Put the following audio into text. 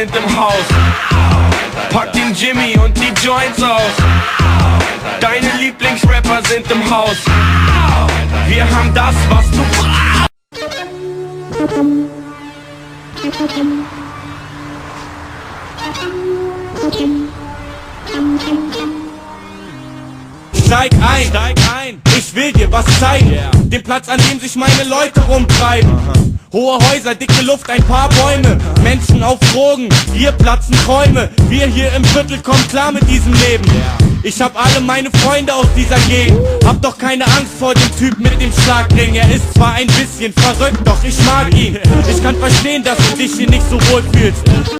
sind im Haus. Pack den Jimmy und die Joints aus. Deine Lieblingsrapper sind im Haus. Wir haben das, was du brauchst. Steig ein, ich will dir was zeigen. Den Platz, an dem sich meine Leute rumtreiben. Hohe Häuser, dicke Luft, ein paar Bäume. Menschen auf Drogen, hier platzen Träume. Wir hier im Viertel kommen klar mit diesem Leben. Ich hab alle meine Freunde aus dieser Gegend. Hab doch keine Angst vor dem Typ mit dem Schlagring. Er ist zwar ein bisschen verrückt, doch ich mag ihn. Ich kann verstehen, dass du dich hier nicht so wohl fühlst.